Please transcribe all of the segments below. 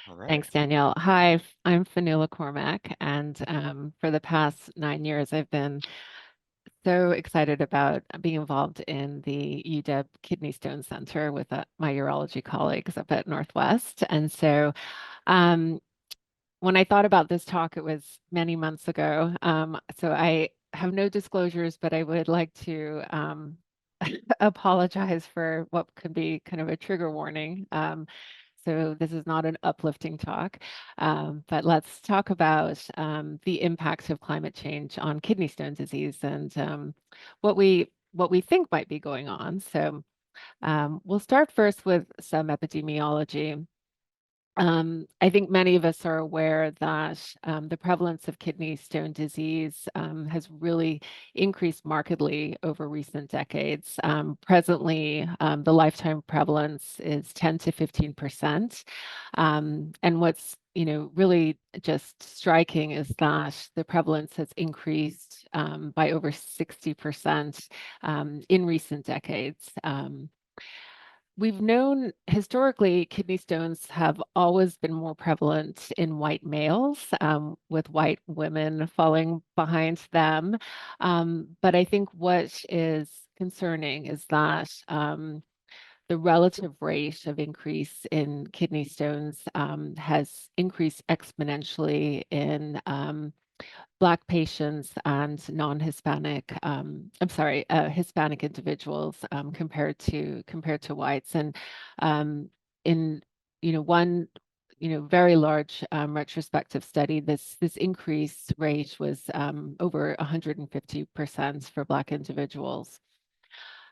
All right. Thanks, Danielle. Hi, I'm Fionnuala Cormack, and for the past 9 years, I've been so excited about being involved in the UW Kidney Stone Center with my urology colleagues up at Northwest. And so um, when I thought about this talk, it was many months ago. So I have no disclosures, but I would like to apologize for what could be kind of a trigger warning. So this is not an uplifting talk, but let's talk about the impact of climate change on kidney stone disease and what we think might be going on. So we'll start first with some epidemiology. I think many of us are aware that the prevalence of kidney stone disease has really increased markedly over recent decades. Presently, the lifetime prevalence is 10 to 15%. And what's really just striking is that the prevalence has increased by over 60% in recent decades. We've known historically kidney stones have always been more prevalent in white males, with white women falling behind them. But I think what is concerning is that the relative rate of increase in kidney stones has increased exponentially in Black patients and non-Hispanic, Hispanic individuals compared to whites. And in one very large retrospective study, this increased rate was over 150% for Black individuals.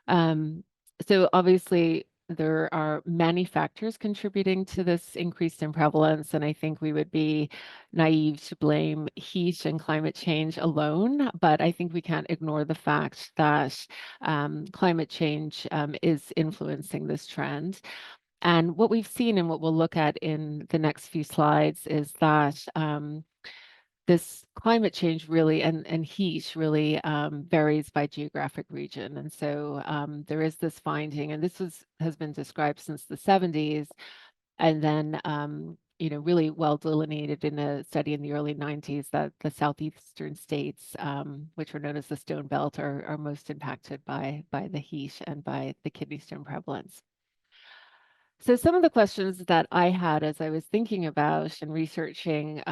Um, so obviously, there are many factors contributing to this increase in prevalence, and I think we would be naive to blame heat and climate change alone. But I think we can't ignore the fact that climate change is influencing this trend. And what we've seen and what we'll look at in the next few slides is that this climate change really and heat really varies by geographic region. And so there is this finding, and has been described since the 70s, and then really well delineated in a study in the early 90s that the southeastern states, which were known as the Stone Belt, are most impacted by the heat and by the kidney stone prevalence. So some of the questions that I had as I was thinking about and researching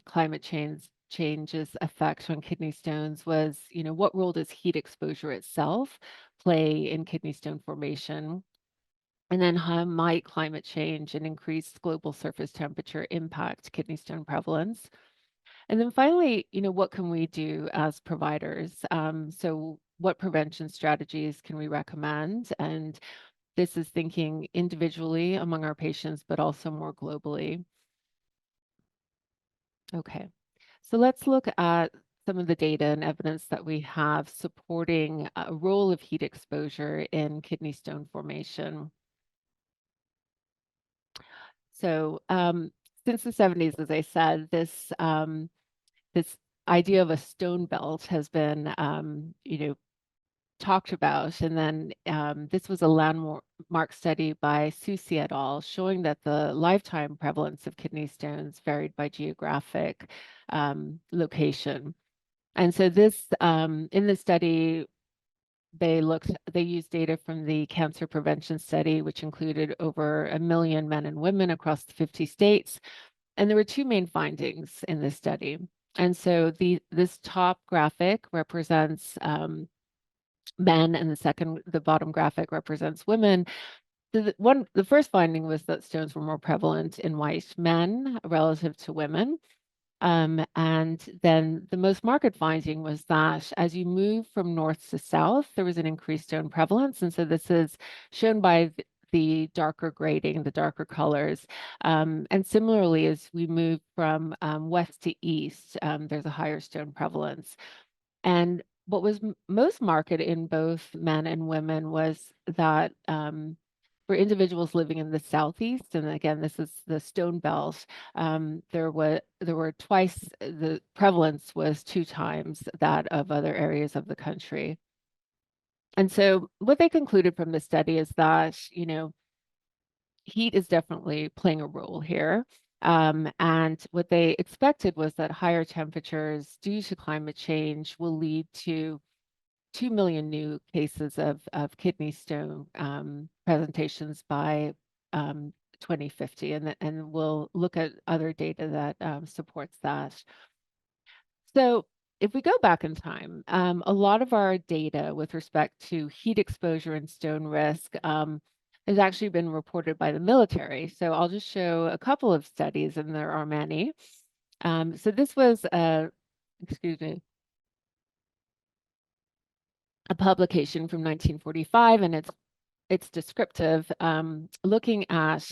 climate change's effect on kidney stones was, what role does heat exposure itself play in kidney stone formation? And then how might climate change and increased global surface temperature impact kidney stone prevalence? And then finally, what can we do as providers? So what prevention strategies can we recommend? And this is thinking individually among our patients, but also more globally. Okay, so let's look at some of the data and evidence that we have supporting a role of heat exposure in kidney stone formation. So since the 70s, as I said, this idea of a stone belt has been, talked about. And then this was a landmark study by Susi et al. Showing that the lifetime prevalence of kidney stones varied by geographic location. And so in this study, they used data from the cancer prevention study, which included over 1 million men and women across 50 states. And there were two main findings in this study. And so this top graphic represents men, and the bottom graphic represents women. The first finding was that stones were more prevalent in white men relative to women. And then the most marked finding was that as you move from north to south, there was an increased stone prevalence. And so this is shown by the darker grading, the darker colors. And similarly, as we move from west to east, there's a higher stone prevalence. And what was most marked in both men and women was that for individuals living in the southeast, and again, this is the Stone Belt, there were twice the prevalence was 2 times that of other areas of the country. And so, what they concluded from the study is that heat is definitely playing a role here. And what they expected was that higher temperatures due to climate change will lead to 2 million new cases of kidney stone presentations by 2050. And we'll look at other data that supports that. So if we go back in time, a lot of our data with respect to heat exposure and stone risk has actually been reported by the military. So I'll just show a couple of studies, and there are many. So this was excuse me, a publication from 1945, and it's descriptive, looking at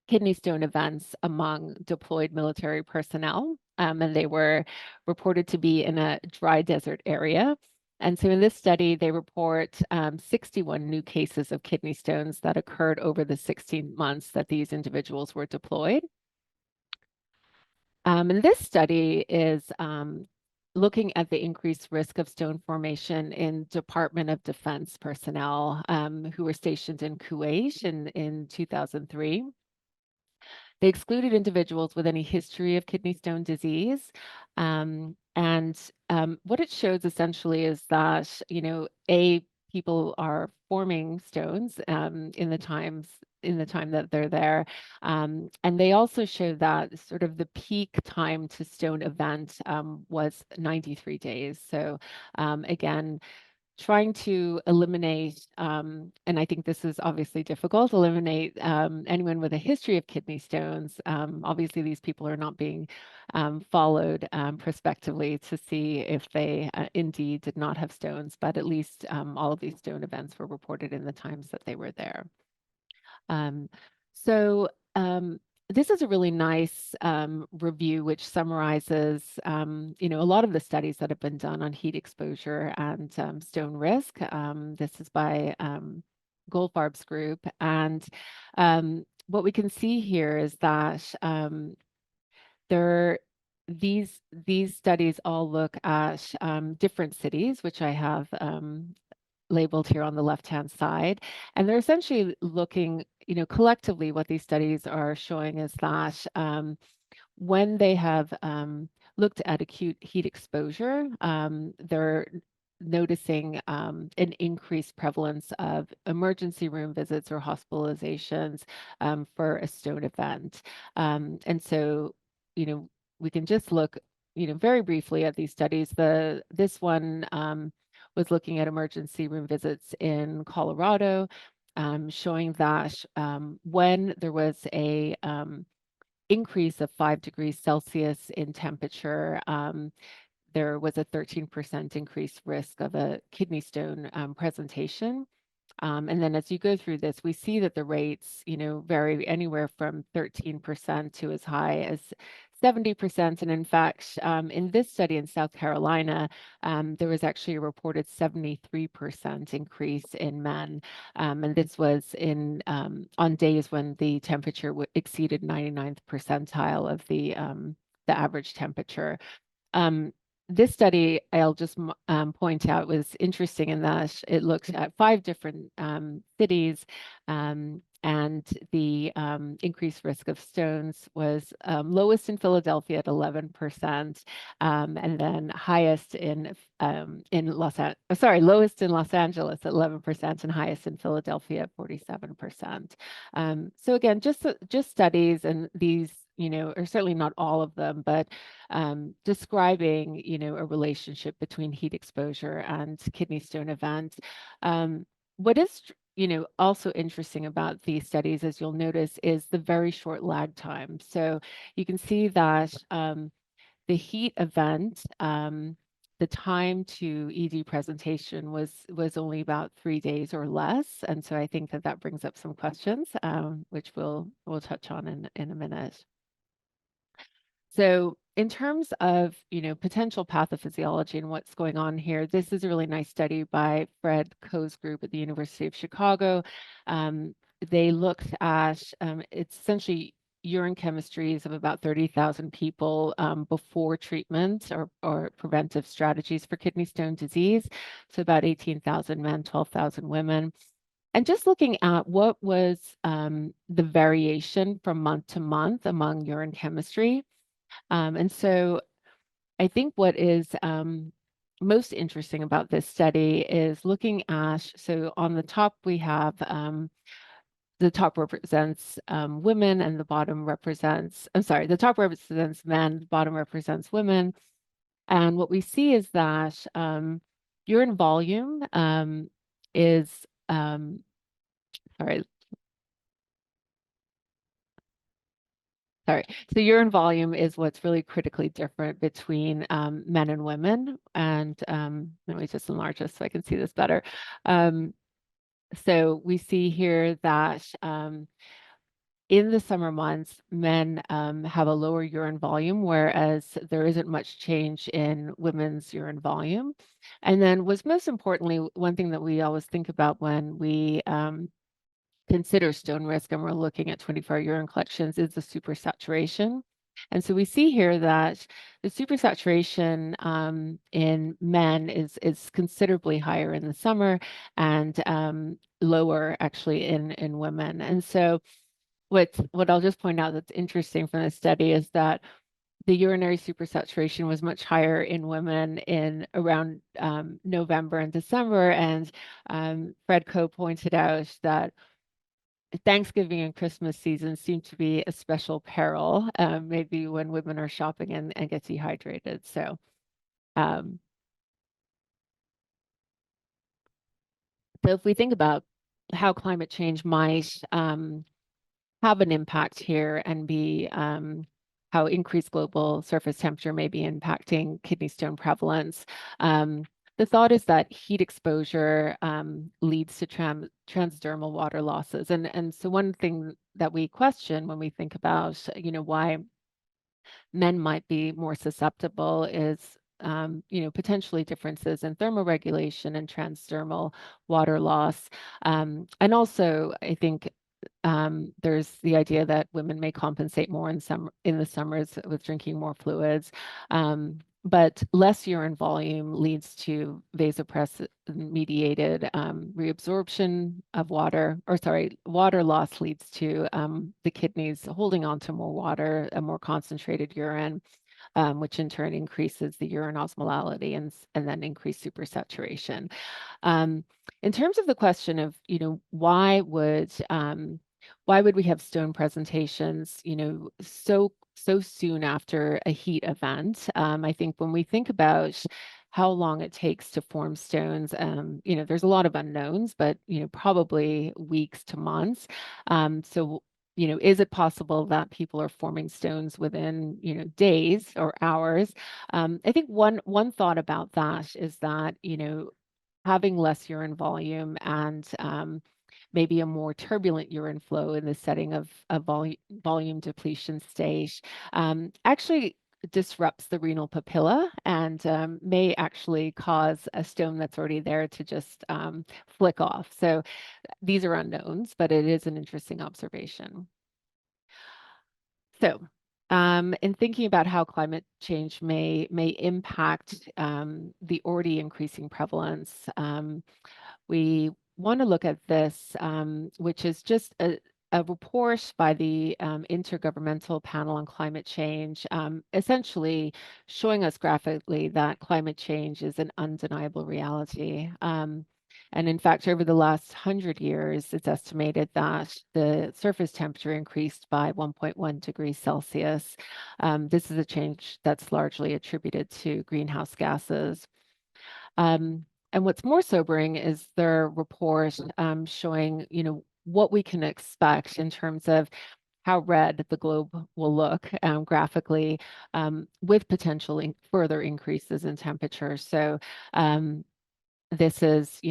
kidney stone events among deployed military personnel, and they were reported to be in a dry desert area. And so in this study, they report 61 new cases of kidney stones that occurred over the 16 months that these individuals were deployed. And this study is looking at the increased risk of stone formation in Department of Defense personnel who were stationed in Kuwait in 2003. They excluded individuals with any history of kidney stone disease. What it shows essentially is that, people are forming stones in the time that they're there. And they also show that sort of the peak time to stone event was 93 days. So again, trying to eliminate, and I think this is obviously difficult, eliminate anyone with a history of kidney stones. Obviously, these people are not being followed prospectively to see if they indeed did not have stones, but at least all of these stone events were reported in the times that they were there. Um, so this is a really nice review which summarizes, a lot of the studies that have been done on heat exposure and stone risk. This is by Goldfarb's group, and what we can see here is that there these studies all look at different cities, which I have labeled here on the left-hand side. And they're essentially looking, collectively what these studies are showing is that when they have looked at acute heat exposure, they're noticing an increased prevalence of emergency room visits or hospitalizations for a stone event. And so, we can just look, very briefly at these studies. This one was looking at emergency room visits in Colorado, showing that when there was a increase of 5 degrees Celsius in temperature, there was a 13% increased risk of a kidney stone presentation. And then as you go through this, we see that the rates, vary anywhere from 13% to as high as 70%. And in fact, in this study in South Carolina, there was actually a reported 73% increase in men. And this was on days when the temperature exceeded 99th percentile of the average temperature. This study, I'll just point out, was interesting in that it looked at 5 different cities, and the increased risk of stones was lowest in Philadelphia at 11%, and then highest lowest in Los Angeles at 11%, and highest in Philadelphia at 47%. So again, just studies, and these, or certainly not all of them, but describing, a relationship between heat exposure and kidney stone events. What is, also interesting about these studies, as you'll notice, is the very short lag time. So you can see that the heat event, the time to ED presentation was only about 3 days or less, and so I think that brings up some questions, which we'll touch on in a minute. So in terms of, potential pathophysiology and what's going on here, this is a really nice study by Fred Koh's group at the University of Chicago. They looked at, it's essentially urine chemistries of about 30,000 people before treatment or preventive strategies for kidney stone disease. So about 18,000 men, 12,000 women. And just looking at what was the variation from month to month among urine chemistry. And so I think what is most interesting about this study is looking at, so on the top we have the top represents women and the bottom represents, I'm sorry, the top represents men, the bottom represents women. And what we see is that urine volume is, sorry, sorry. So urine volume is what's really critically different between men and women. And let me just enlarge this so I can see this better. Um, so we see here that in the summer months, men have a lower urine volume, whereas there isn't much change in women's urine volume. And then what's most importantly, one thing that we always think about when we consider stone risk and we're looking at 24-hour urine collections is the supersaturation. And so we see here that the supersaturation in men is considerably higher in the summer and lower actually in women. And so what I'll just point out that's interesting from this study is that the urinary supersaturation was much higher in women in around November and December. And Fred Coe pointed out that Thanksgiving and Christmas season seem to be a special peril, maybe when women are shopping and get dehydrated. Um, so if we think about how climate change might have an impact here and be how increased global surface temperature may be impacting kidney stone prevalence. The thought is that heat exposure leads to transdermal water losses. And so one thing that we question when we think about, why men might be more susceptible is potentially differences in thermoregulation and transdermal water loss. And also, I think there's the idea that women may compensate more in the summers with drinking more fluids. But less urine volume leads to vasopressin-mediated reabsorption of water, or sorry, water loss leads to the kidneys holding on to more water, a more concentrated urine, which in turn increases the urine osmolality and then increase supersaturation. Um, in terms of the question of, why would we have stone presentations, so soon after a heat event? I think when we think about how long it takes to form stones, there's a lot of unknowns, but probably weeks to months. So is it possible that people are forming stones within, days or hours? I think one thought about that is that, having less urine volume and maybe a more turbulent urine flow in the setting of a volume depletion stage actually disrupts the renal papilla and may actually cause a stone that's already there to just flick off. So these are unknowns, but it is an interesting observation. So, in thinking about how climate change may impact the already increasing prevalence, we want to look at this, which is just a report by the Intergovernmental Panel on Climate Change, essentially showing us graphically that climate change is an undeniable reality. And in fact, over the last 100 years, it's estimated that the surface temperature increased by 1.1 degrees Celsius. This is a change that's largely attributed to greenhouse gases. And what's more sobering is their report showing, what we can expect in terms of how red the globe will look graphically with potential further increases in temperature. So this is,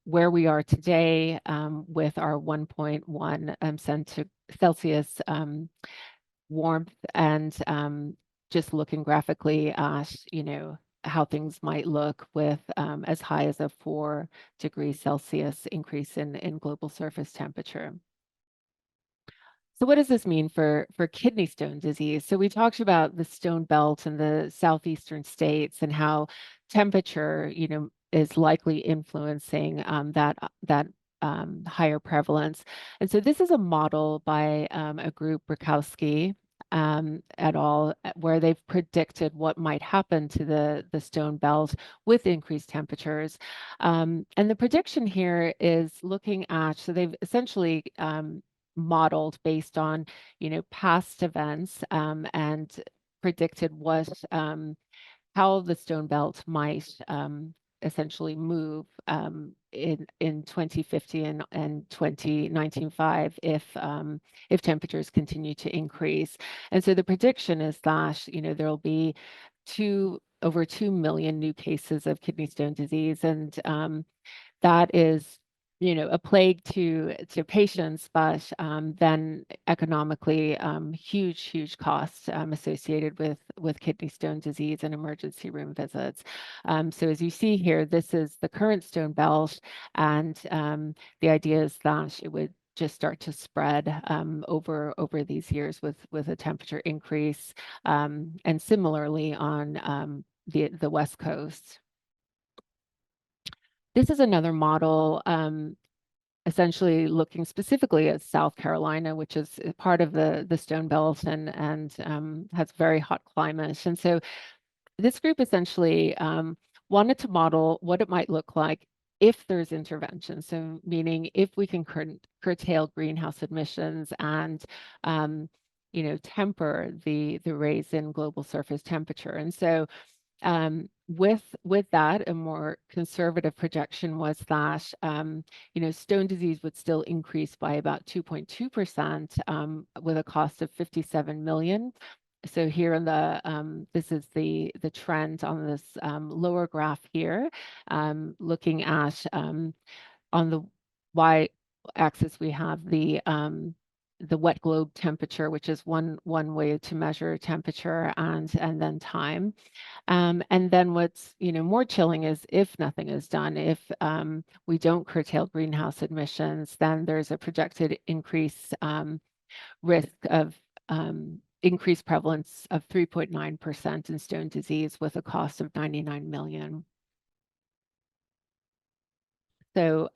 where we are today with our 1.1 Celsius warmth and just looking graphically at, how things might look with as high as a 4 degrees Celsius increase in global surface temperature. So what does this mean for kidney stone disease? So we talked about the stone belt in the southeastern states and how temperature, is likely influencing that higher prevalence. And so this is a model by a group, Rakowski et al., where they've predicted what might happen to the stone belt with increased temperatures. And the prediction here is looking at, so they've essentially modeled based on, past events and predicted what how the stone belt might essentially move in 2050 and 2095 if temperatures continue to increase. And so the prediction is that there'll be over 2 million new cases of kidney stone disease, and that is a plague to patients, but then economically huge costs associated with kidney stone disease and emergency room visits. So as you see here, this is the current stone belt, and the idea is that it would just start to spread over these years with a temperature increase, and similarly on the West Coast. This is another model, essentially looking specifically at South Carolina, which is part of the Stone Belt and has very hot climate. And so this group essentially wanted to model what it might look like if there's intervention. So meaning if we can curtail greenhouse emissions and temper the raise in global surface temperature. And so with that, a more conservative projection was that stone disease would still increase by about 2.2% with a cost of 57 million. So here in the this is the trend on this lower graph here, looking at on the y-axis we have the wet globe temperature, which is one way to measure temperature, and then time. And then what's more chilling is if nothing is done, if we don't curtail greenhouse emissions, then there's a projected increase risk of increased prevalence of 3.9% in stone disease with a cost of 99 million. So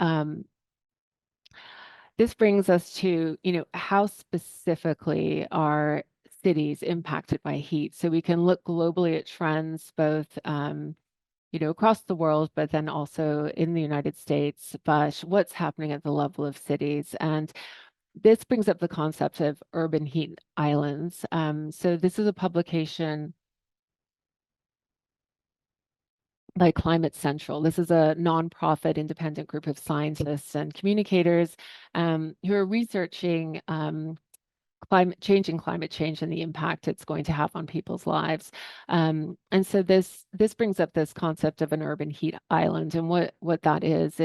this brings us to, how specifically are cities impacted by heat? So we can look globally at trends, both, across the world, but then also in the United States, but what's happening at the level of cities. And this brings up the concept of urban heat islands. So this is a publication by Climate Central. This is a nonprofit independent group of scientists and communicators who are researching climate change and the impact it's going to have on people's lives. And so this brings up this concept of an urban heat island. And what that is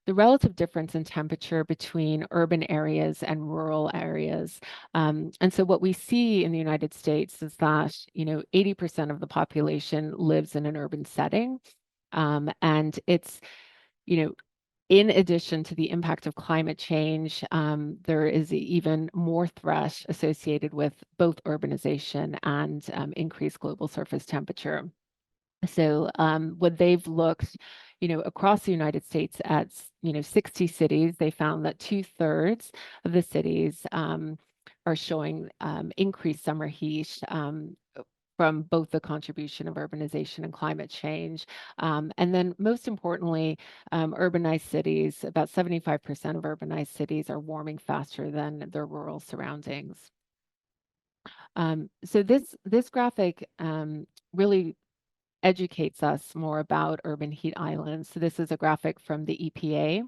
the relative difference in temperature between urban areas and rural areas. And so what we see in the United States is that, 80% of the population lives in an urban setting. And it's, in addition to the impact of climate change, there is even more threat associated with both urbanization and increased global surface temperature. So when they've looked, across the United States at, 60 cities, they found that 2/3 of the cities are showing increased summer heat from both the contribution of urbanization and climate change. And then most importantly, urbanized cities, about 75% of urbanized cities are warming faster than their rural surroundings. So this graphic really educates us more about urban heat islands. So this is a graphic from the EPA,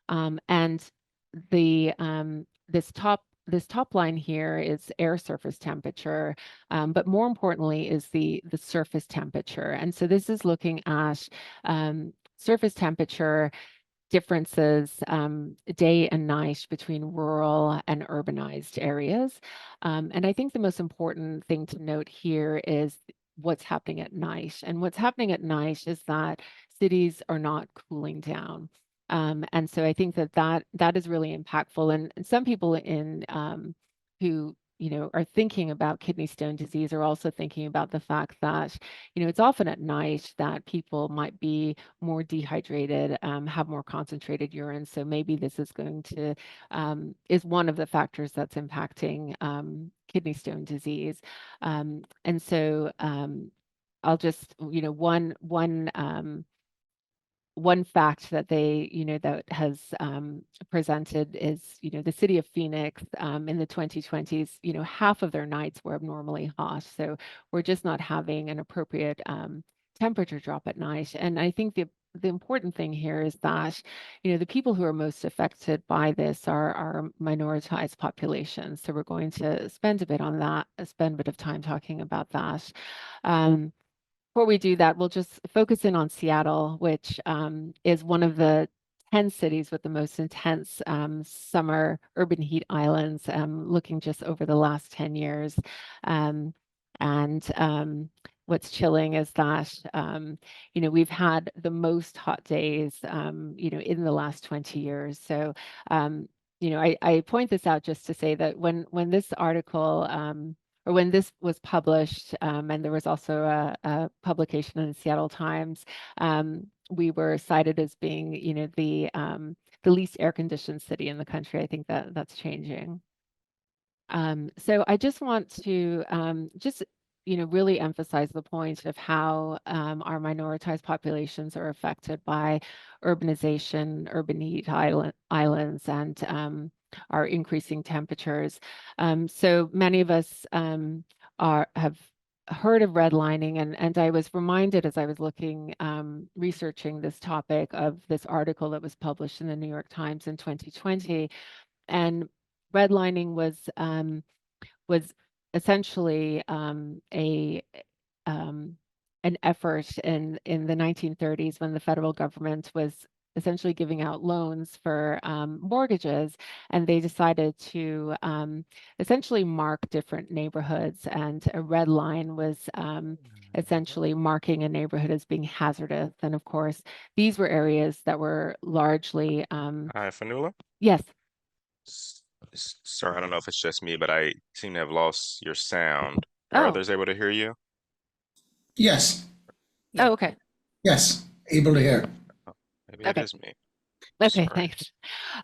and the this top line here is air surface temperature, but more importantly is the surface temperature. And so this is looking at surface temperature differences day and night between rural and urbanized areas. And I think the most important thing to note here is what's happening at night. And what's happening at night is that cities are not cooling down. And so I think that is really impactful. And some people who are thinking about kidney stone disease are also thinking about the fact that, it's often at night that people might be more dehydrated, have more concentrated urine. So maybe this is is one of the factors that's impacting kidney stone disease. And so I'll just, one fact that that has presented is, the city of Phoenix in the 2020s, half of their nights were abnormally hot. So we're just not having an appropriate temperature drop at night. And I think the important thing here is that, the people who are most affected by this are minoritized populations. So we're going to spend a bit on that, spend a bit of time talking about that. Before we do that, we'll just focus in on Seattle, which is one of the 10 cities with the most intense summer urban heat islands, looking just over the last 10 years. Um, and what's chilling is that, we've had the most hot days, in the last 20 years. So, I point this out just to say that when this article, or when this was published, and there was also a publication in the Seattle Times, we were cited as being, the least air-conditioned city in the country. I think that's changing. So I just want to just really emphasize the point of how our minoritized populations are affected by urbanization, urban heat islands, and our increasing temperatures. So many of us have heard of redlining, and I was reminded as I was looking, researching this topic, of this article that was published in the New York Times in 2020. And redlining was essentially an effort in the 1930s, when the federal government was essentially giving out loans for mortgages, and they decided to essentially mark different neighborhoods, and a red line was essentially marking a neighborhood as being hazardous. And of course, these were areas that were largely Hi, Fanula. yes. Sorry, I don't know if it's just me, but I seem to have lost your sound. Are Oh, others able to hear you? Yes. oh, Yep. okay. Yes. Able to hear. Oh, maybe it Okay. is me. Okay, Sorry. thanks.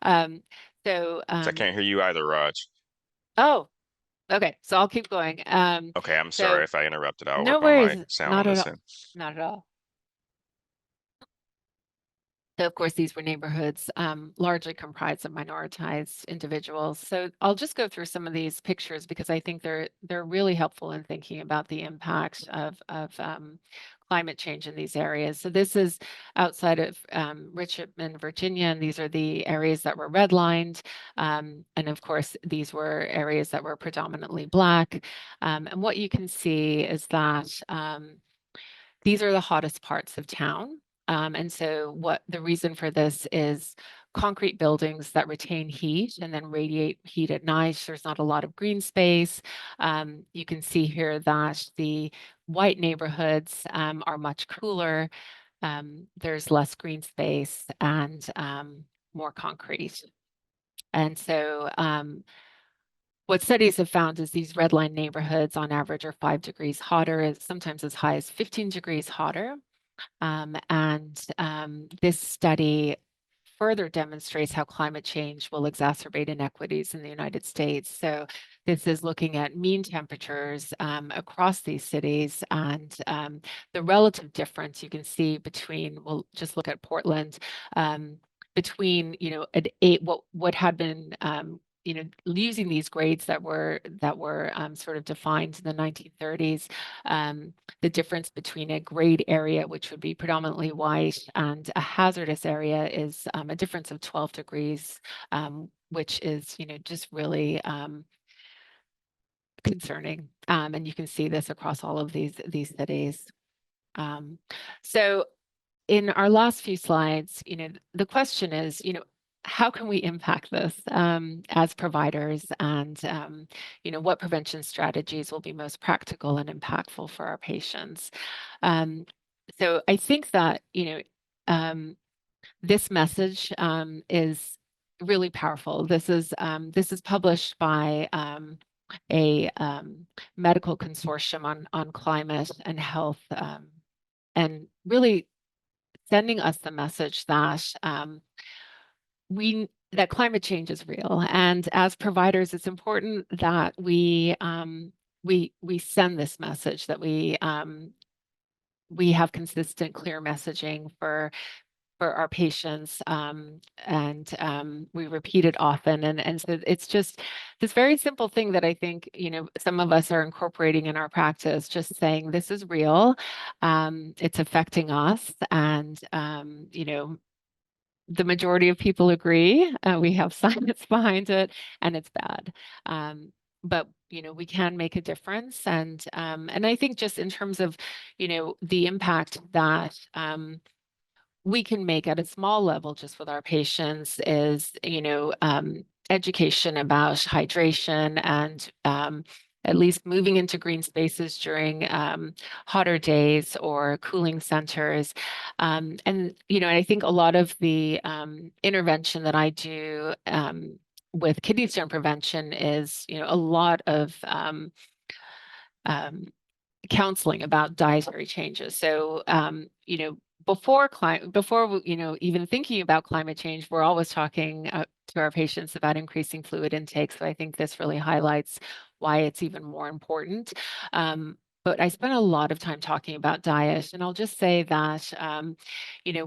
Um, so, 'Cause I can't hear you either, Raj. oh, okay, so I'll keep going. Okay, I'm sorry So if I interrupted. I'll no work on worries, my sound not on at this all, end. not at all. So of course, these were neighborhoods largely comprised of minoritized individuals. So I'll just go through some of these pictures because I think they're really helpful in thinking about the impact of climate change in these areas. So this is outside of Richmond, Virginia, and these are the areas that were redlined. And of course, these were areas that were predominantly Black. And what you can see is that these are the hottest parts of town. And so what the reason for this is concrete buildings that retain heat and then radiate heat at night. There's not a lot of green space. You can see here that the white neighborhoods are much cooler. There's less green space and more concrete. And so what studies have found is these red line neighborhoods on average are 5 degrees hotter, sometimes as high as 15 degrees hotter. This study further demonstrates how climate change will exacerbate inequities in the United States. So this is looking at mean temperatures across these cities, and the relative difference you can see between, we'll just look at Portland, between, at what had been using these grades that were sort of defined in the 1930s, the difference between a grade area, which would be predominantly white, and a hazardous area is a difference of 12 degrees, which is, just really concerning. And you can see this across all of these cities. So in our last few slides, the question is, how can we impact this as providers, and what prevention strategies will be most practical and impactful for our patients? So I think that this message is really powerful. This is published by a medical consortium on climate and health, and really sending us the message that that climate change is real, and as providers, it's important that we send this message, that we have consistent, clear messaging for our patients, and we repeat it often, and so it's just this very simple thing that I think, some of us are incorporating in our practice, just saying this is real, it's affecting us, and the majority of people agree. We have science behind it, and it's bad. But we can make a difference, and I think just in terms of the impact that we can make at a small level just with our patients is education about hydration, and at least moving into green spaces during hotter days or cooling centers. And I think a lot of the intervention that I do with kidney stone prevention is a lot of um, counseling about dietary changes. So, before even thinking about climate change, we're always talking to our patients about increasing fluid intake. So I think this really highlights why it's even more important. But I spent a lot of time talking about diet, and I'll just say that,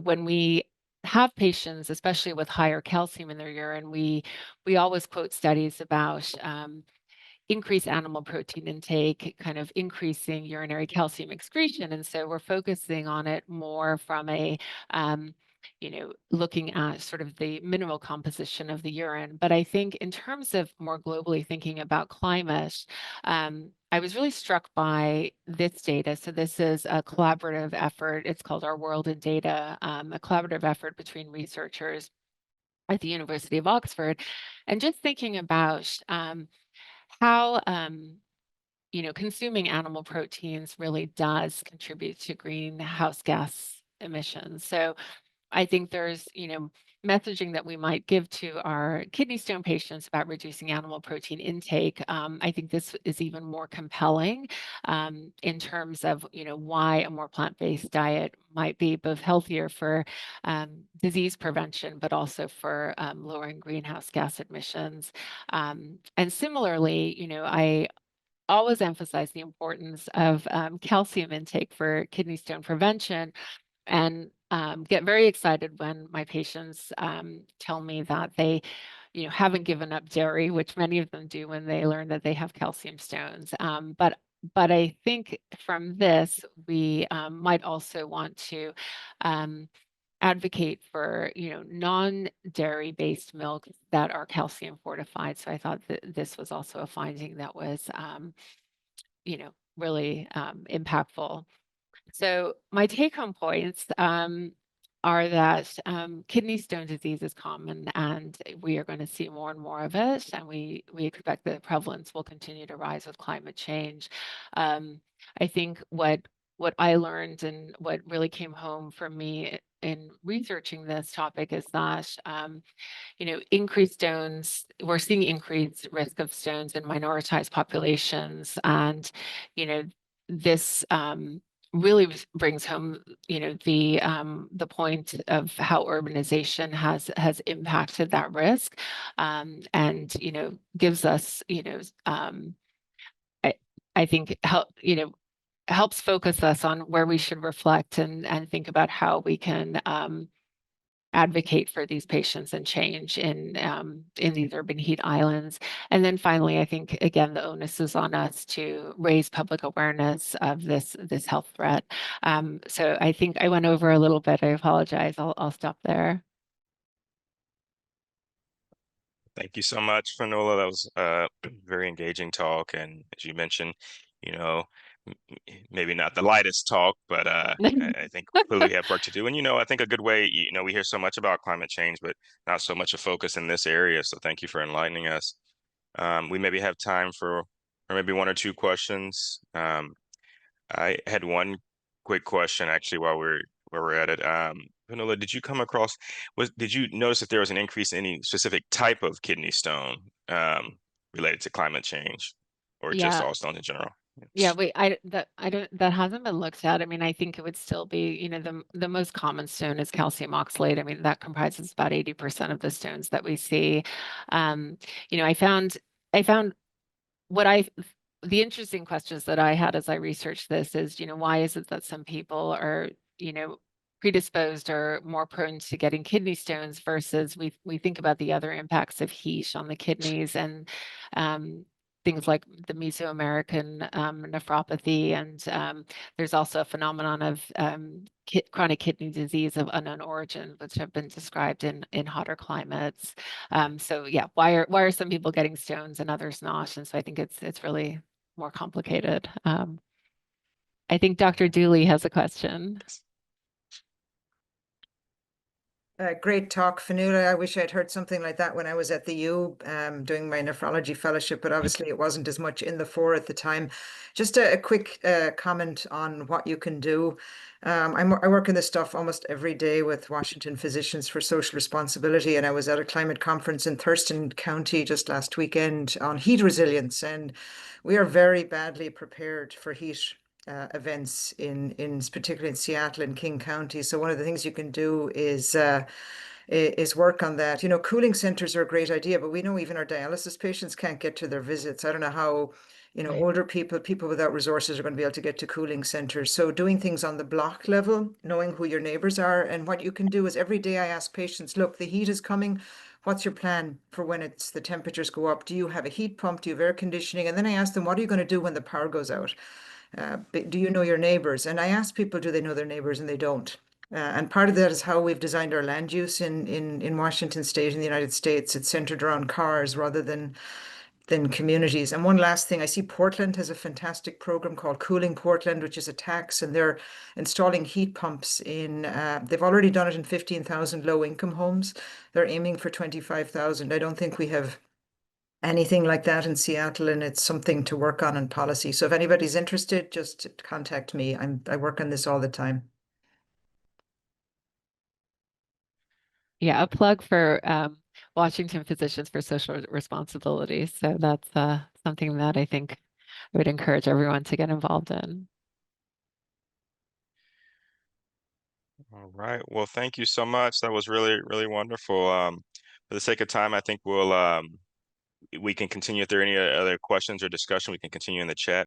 when we have patients, especially with higher calcium in their urine, we always quote studies about increase animal protein intake, kind of increasing urinary calcium excretion. And so we're focusing on it more from a, looking at sort of the mineral composition of the urine. But I think in terms of more globally thinking about climate, I was really struck by this data. So this is a collaborative effort. It's called Our World in Data, a collaborative effort between researchers at the University of Oxford. And just thinking about how consuming animal proteins really does contribute to greenhouse gas emissions. So I think there's, messaging that we might give to our kidney stone patients about reducing animal protein intake. I think this is even more compelling in terms of, why a more plant-based diet might be both healthier for disease prevention, but also for lowering greenhouse gas emissions. And similarly, I always emphasize the importance of calcium intake for kidney stone prevention, and get very excited when my patients tell me that they haven't given up dairy, which many of them do when they learn that they have calcium stones. But I think from this, we might also want to advocate for non-dairy based milks that are calcium fortified. So I thought that this was also a finding that was really impactful. So my take-home points are that kidney stone disease is common, and we are going to see more and more of it, and we expect the prevalence will continue to rise with climate change. I think what I learned and what really came home for me in researching this topic is that increased stones, we're seeing increased risk of stones in minoritized populations, and this really brings home, the point of how urbanization has impacted that risk, and gives us, I, I think helps focus us on where we should reflect and think about how we can advocate for these patients and change in these urban heat islands. And then finally, I think again the onus is on us to raise public awareness of this health threat. So I think I went over a little bit. I apologize. I'll stop there. Thank you so much, Fionnuala. That was a very engaging talk, and as you mentioned, you know, maybe not the lightest talk, but I think clearly we have work to do. And I think a good way, we hear so much about climate change, but not so much a focus in this area. So thank you for enlightening us. We maybe have time for maybe one or two questions. I had one quick question actually while we're at it. Fionnuala, did you come across did you notice if there was an increase in any specific type of kidney stone related to climate change? or just Yeah. all stones in general? Yeah, that hasn't been looked at. I mean, I think it would still be, the most common stone is calcium oxalate. I mean, that comprises about 80% of the stones that we see. Um, I found what the interesting questions that I had as I researched this is, why is it that some people are, predisposed or more prone to getting kidney stones versus we think about the other impacts of heat on the kidneys and things like the Mesoamerican nephropathy. And there's also a phenomenon of chronic kidney disease of unknown origin, which have been described in hotter climates. So yeah, why are some people getting stones and others not? And so I think it's really more complicated. I think Dr. Dooley has a question. Great talk, Fionnuala. I wish I'd heard something like that when I was at the U doing my nephrology fellowship, but obviously it wasn't as much in the fore at the time. Just a quick comment on what you can do. I work in this stuff almost every day with Washington Physicians for Social Responsibility, and I was at a climate conference in Thurston County just last weekend on heat resilience, and we are very badly prepared for heat events in particularly in Seattle and King County. So one of the things you can do is work on that. Cooling centers are a great idea, but we know even our dialysis patients can't get to their visits. I don't know how, Right. older people without resources are going to be able to get to cooling centers. So doing things on the block level, knowing who your neighbors are, and what you can do is every day I ask patients, look, the heat is coming. What's your plan for when the temperatures go up? Do you have a heat pump? Do you have air conditioning? And then I ask them, what are you going to do when the power goes out? Do you know your neighbors? And I ask people, do they know their neighbors? And they don't. And part of that is how we've designed our land use in Washington State in the United States. It's centered around cars rather than communities. And one last thing, I see Portland has a fantastic program called Cooling Portland, which is a tax, and they're installing heat pumps they've already done it in 15,000 low-income homes. They're aiming for 25,000. I don't think we have anything like that in Seattle, and it's something to work on in policy. So if anybody's interested, just contact me. I work on this all the time. Yeah, a plug for Washington Physicians for Social Responsibility. So that's something that I think I would encourage everyone to get involved in. All right. Well, thank you so much. That was really, really wonderful. For the sake of time, I think we can continue. If there are any other questions or discussion, we can continue in the chat.